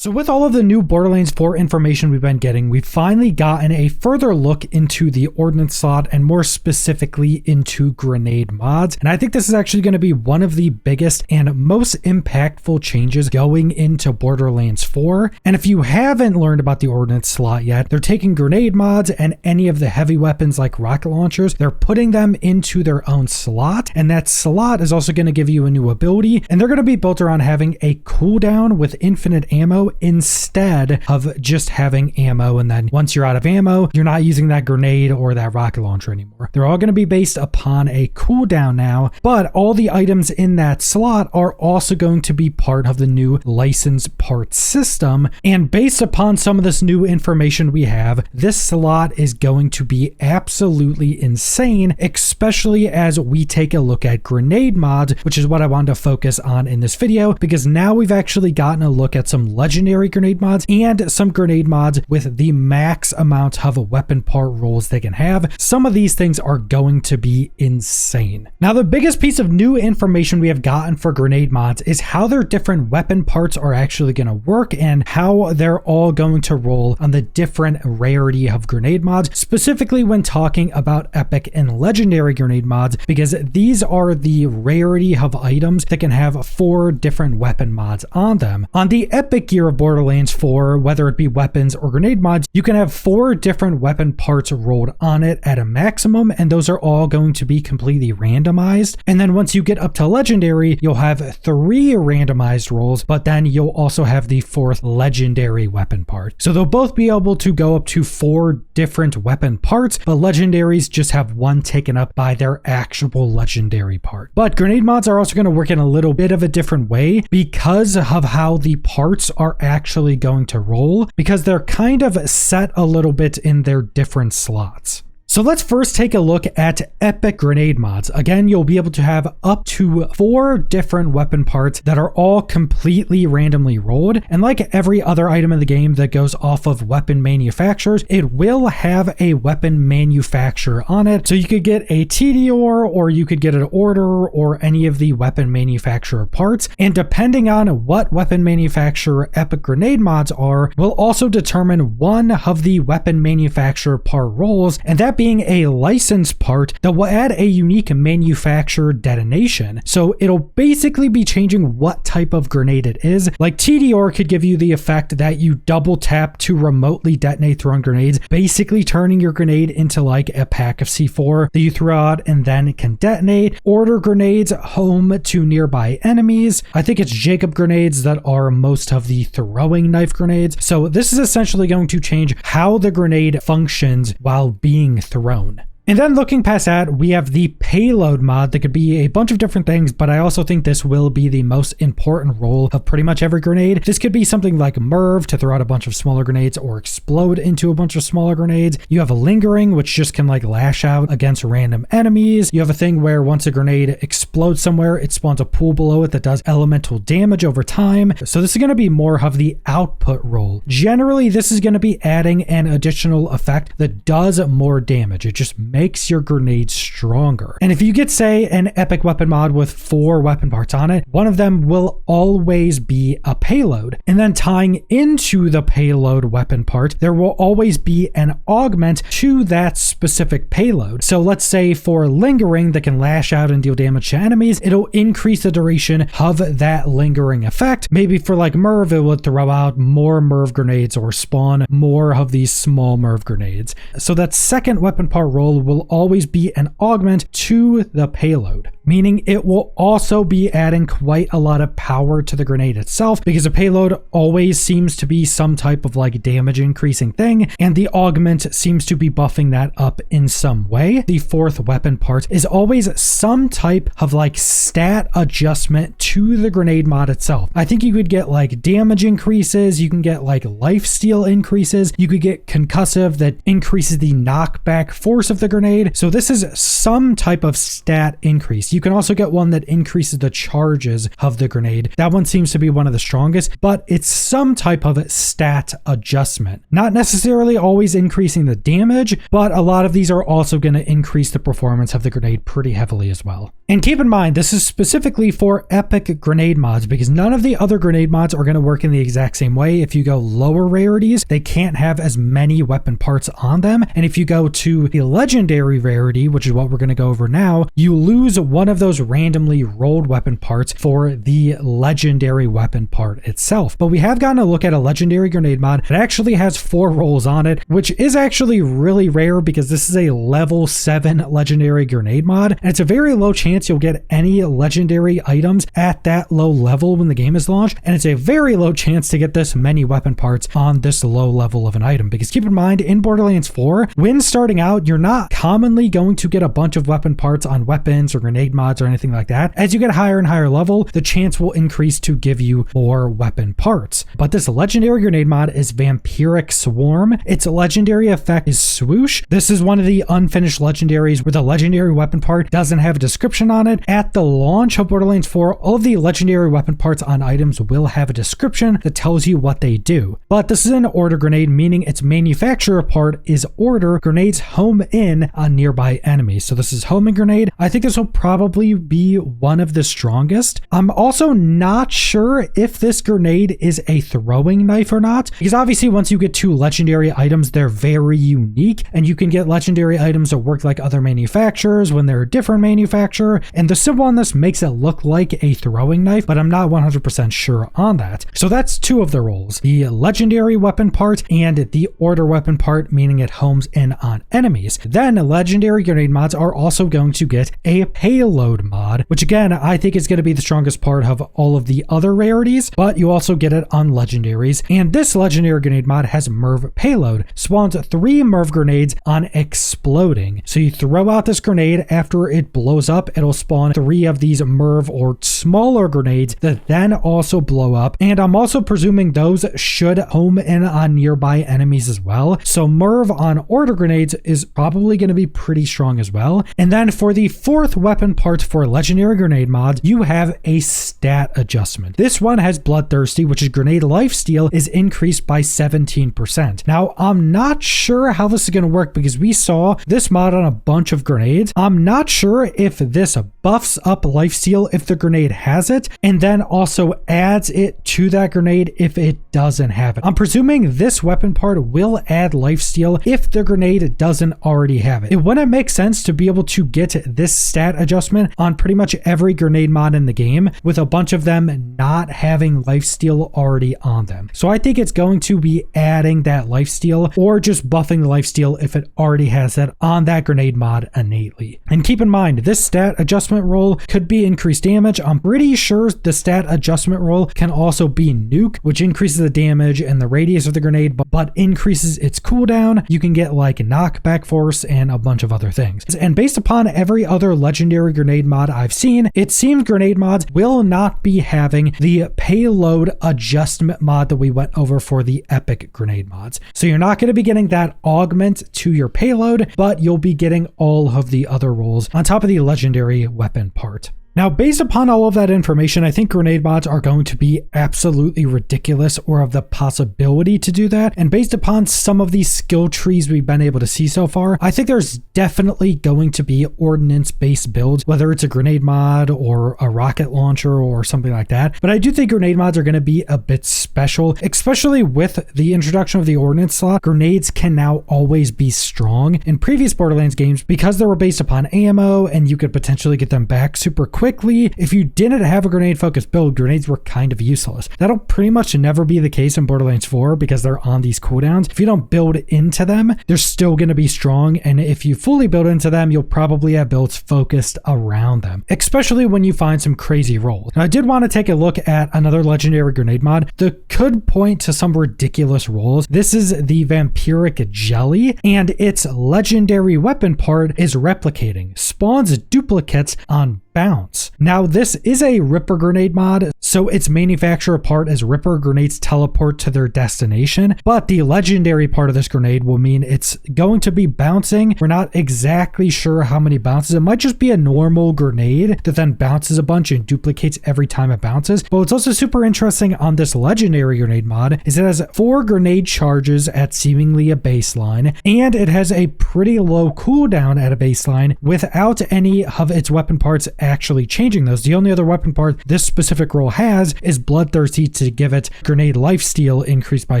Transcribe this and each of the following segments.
So with all of the new Borderlands 4 information we've been getting, we've finally gotten a further look into the ordnance slot and more specifically into grenade mods. And I think this is actually going to be one of the biggest and most impactful changes going into Borderlands 4. And if you haven't learned about the ordnance slot yet, they're taking grenade mods and any of the heavy weapons like rocket launchers, they're putting them into their own slot. And that slot is also going to give you a new ability. And they're going to be built around having a cooldown with infinite ammo instead of just having ammo, and then once you're out of ammo, you're not using that grenade or that rocket launcher anymore. They're all going to be based upon a cooldown now, but all the items in that slot are also going to be part of the new license part system. And based upon some of this new information we have, this slot is going to be absolutely insane, especially as we take a look at grenade mods, which is what I wanted to focus on in this video, because now we've actually gotten a look at some legendary grenade mods and some grenade mods with the max amount of weapon part rolls they can have. Some of these things are going to be insane. Now, the biggest piece of new information we have gotten for grenade mods is how their different weapon parts are actually going to work and how they're all going to roll on the different rarity of grenade mods, specifically when talking about epic and legendary grenade mods, because these are the rarity of items that can have 4 different weapon mods on them. On the epic gear of Borderlands 4, whether it be weapons or grenade mods, you can have 4 different weapon parts rolled on it at a maximum, and those are all going to be completely randomized. And then once you get up to legendary, you'll have 3 randomized rolls, but then you'll also have the 4th legendary weapon part. So they'll both be able to go up to 4 different weapon parts, but legendaries just have 1 taken up by their actual legendary part. But grenade mods are also going to work in a little bit of a different way because of how the parts are actually going to roll, because they're kind of set a little bit in their different slots. So let's first take a look at epic grenade mods. Again, you'll be able to have up to 4 different weapon parts that are all completely randomly rolled. And like every other item in the game that goes off of weapon manufacturers, it will have a weapon manufacturer on it. So you could get a TDOR, or you could get an order, or any of the weapon manufacturer parts. And depending on what weapon manufacturer epic grenade mods are, will also determine one of the weapon manufacturer part rolls, and that being a license part that will add a unique manufacturer detonation. So it'll basically be changing what type of grenade it is. Like TDR could give you the effect that you double tap to remotely detonate thrown grenades, basically turning your grenade into like a pack of C4 that you throw out and then it can detonate. Order grenades home to nearby enemies. I think it's Jacob grenades that are most of the throwing knife grenades. So this is essentially going to change how the grenade functions while being thrown. And then looking past that, we have the payload mod that could be a bunch of different things, but I also think this will be the most important role of pretty much every grenade. This could be something like Merv to throw out a bunch of smaller grenades or explode into a bunch of smaller grenades. You have a lingering, which just can like lash out against random enemies. You have a thing where once a grenade explodes somewhere, it spawns a pool below it that does elemental damage over time. So this is going to be more of the output role. Generally, this is going to be adding an additional effect that does more damage. It just makes your grenade stronger. And if you get, say, an epic weapon mod with 4 weapon parts on it, one of them will always be a payload. And then tying into the payload weapon part, there will always be an augment to that specific payload. So let's say for lingering that can lash out and deal damage to enemies, it'll increase the duration of that lingering effect. Maybe for like Merv, it would throw out more Merv grenades or spawn more of these small Merv grenades. So that second weapon part roll will always be an augment to the payload, meaning it will also be adding quite a lot of power to the grenade itself, because a payload always seems to be some type of like damage increasing thing, and the augment seems to be buffing that up in some way. The 4th weapon part is always some type of like stat adjustment to the grenade mod itself. I think you could get like damage increases, you can get like lifesteal increases, you could get concussive that increases the knockback force of the grenade. So this is some type of stat increase. You can also get one that increases the charges of the grenade. That one seems to be one of the strongest, but it's some type of stat adjustment. Not necessarily always increasing the damage, but a lot of these are also going to increase the performance of the grenade pretty heavily as well. And keep in mind, this is specifically for epic grenade mods because none of the other grenade mods are going to work in the exact same way. If you go lower rarities, they can't have as many weapon parts on them. And if you go to the legendary rarity, which is what we're going to go over now, you lose one of those randomly rolled weapon parts for the legendary weapon part itself. But we have gotten a look at a legendary grenade mod that actually has 4 rolls on it, which is actually really rare because this is a level 7 legendary grenade mod. And it's a very low chance you'll get any legendary items at that low level when the game is launched. And it's a very low chance to get this many weapon parts on this low level of an item. Because keep in mind, in Borderlands 4, when starting out, you're not commonly going to get a bunch of weapon parts on weapons or grenade mods or anything like that. As you get higher and higher level, the chance will increase to give you more weapon parts. But this legendary grenade mod is Vampiric Swarm. Its legendary effect is Swoosh. This is one of the unfinished legendaries where the legendary weapon part doesn't have a description on it. At the launch of Borderlands 4, all of the legendary weapon parts on items will have a description that tells you what they do. But this is an order grenade, meaning its manufacturer part is order. Grenades home in on nearby enemies. So this is homing grenade. I think this will probably be one of the strongest. I'm also not sure if this grenade is a throwing knife or not, because obviously once you get 2 legendary items, they're very unique, and you can get legendary items that work like other manufacturers when they're a different manufacturer, and the symbol on this makes it look like a throwing knife, but I'm not 100% sure on that. So that's 2 of the roles, the legendary weapon part and the order weapon part, meaning it homes in on enemies. Then legendary grenade mods are also going to get a payload mod, which again, I think is going to be the strongest part of all of the other rarities, but you also get it on legendaries. And this legendary grenade mod has Merv payload, spawns 3 Merv grenades on exploding. So you throw out this grenade, after it blows up, it'll spawn 3 of these Merv or smaller grenades that then also blow up. And I'm also presuming those should home in on nearby enemies as well. So Merv on order grenades is probably going to be pretty strong as well. And then for the 4th weapon part for legendary grenade mods, you have a stat adjustment. This one has Bloodthirsty, which is grenade lifesteal is increased by 17%. Now, I'm not sure how this is going to work because we saw this mod on a bunch of grenades. I'm not sure if this buffs up lifesteal if the grenade has it, and then also adds it to that grenade if it doesn't have it. I'm presuming this weapon part will add lifesteal if the grenade doesn't already have it. It wouldn't make sense to be able to get this stat adjustment on pretty much every grenade mod in the game with a bunch of them not having lifesteal already on them. So I think it's going to be adding that lifesteal or just buffing the lifesteal if it already has that on that grenade mod innately. And keep in mind, this stat adjustment roll could be increased damage. I'm pretty sure the stat adjustment roll can also be nuke, which increases the damage and the radius of the grenade, but increases its cooldown. You can get like knockback force and a bunch of other things. And based upon every other legendary grenade mod I've seen, it seems grenade mods will not be having the payload adjustment mod that we went over for the epic grenade mods. So you're not going to be getting that augment to your payload, but you'll be getting all of the other rolls on top of the legendary weapon part. Now, based upon all of that information, I think grenade mods are going to be absolutely ridiculous or have the possibility to do that. And based upon some of these skill trees we've been able to see so far, I think there's definitely going to be ordnance-based builds, whether it's a grenade mod or a rocket launcher or something like that. But I do think grenade mods are going to be a bit special, especially with the introduction of the ordnance slot. Grenades can now always be strong. In previous Borderlands games, because they were based upon ammo and you could potentially get them back super quickly, if you didn't have a grenade focused build, grenades were kind of useless. That'll pretty much never be the case in Borderlands 4 because they're on these cooldowns. If you don't build into them, they're still going to be strong. And if you fully build into them, you'll probably have builds focused around them, especially when you find some crazy rolls. Now, I did want to take a look at another legendary grenade mod that could point to some ridiculous rolls. This is the Vampiric Jelly, and its legendary weapon part is replicating. Spawns duplicates on bounce. Now, this is a Ripper grenade mod, so its manufacturer part is Ripper grenades teleport to their destination, but the legendary part of this grenade will mean it's going to be bouncing. We're not exactly sure how many bounces. It might just be a normal grenade that then bounces a bunch and duplicates every time it bounces. But what's also super interesting on this legendary grenade mod is it has 4 grenade charges at seemingly a baseline, and it has a pretty low cooldown at a baseline without any of its weapon parts actually changing those. The only other weapon part this specific role has is Bloodthirsty to give it grenade lifesteal increased by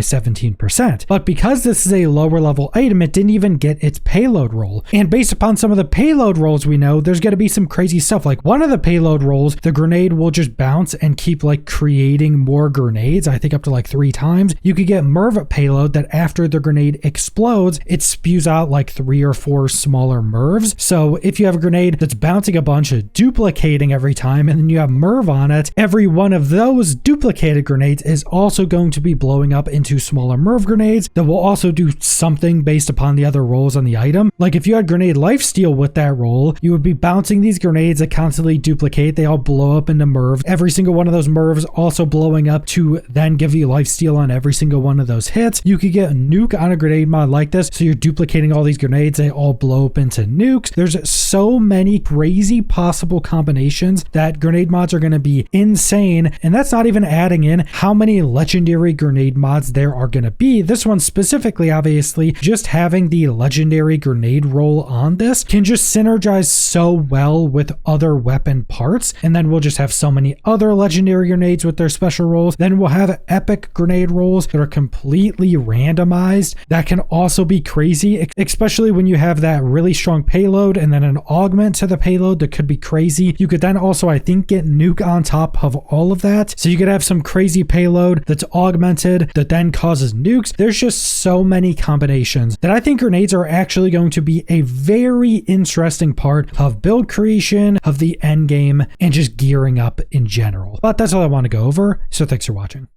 17%. But because this is a lower level item, it didn't even get its payload roll. And based upon some of the payload rolls we know, there's going to be some crazy stuff. Like one of the payload rolls, the grenade will just bounce and keep like creating more grenades, I think up to like 3 times. You could get Merv payload that after the grenade explodes, it spews out like 3 or 4 smaller Mervs. So if you have a grenade that's bouncing a bunch, duplicating every time, and then you have Merv on it, every one of those duplicated grenades is also going to be blowing up into smaller Merv grenades that will also do something based upon the other rolls on the item. Like if you had grenade lifesteal with that roll, you would be bouncing these grenades that constantly duplicate. They all blow up into Merv. Every single one of those Mervs also blowing up to then give you lifesteal on every single one of those hits. You could get a nuke on a grenade mod like this, so you're duplicating all these grenades, they all blow up into nukes. There's so many crazy possible combinations that grenade mods are going to be insane, and that's not even adding in how many legendary grenade mods there are going to be. This one specifically, obviously, just having the legendary grenade roll on this can just synergize so well with other weapon parts, and then we'll just have so many other legendary grenades with their special rolls. Then we'll have epic grenade rolls that are completely randomized. That can also be crazy, especially when you have that really strong payload and then an augment to the payload that could be crazy. You could then also, I think, get nuke on top of all of that. So you could have some crazy payload that's augmented that then causes nukes. There's just so many combinations that I think grenades are actually going to be a very interesting part of build creation, of the end game, and just gearing up in general. But that's all I want to go over. So thanks for watching.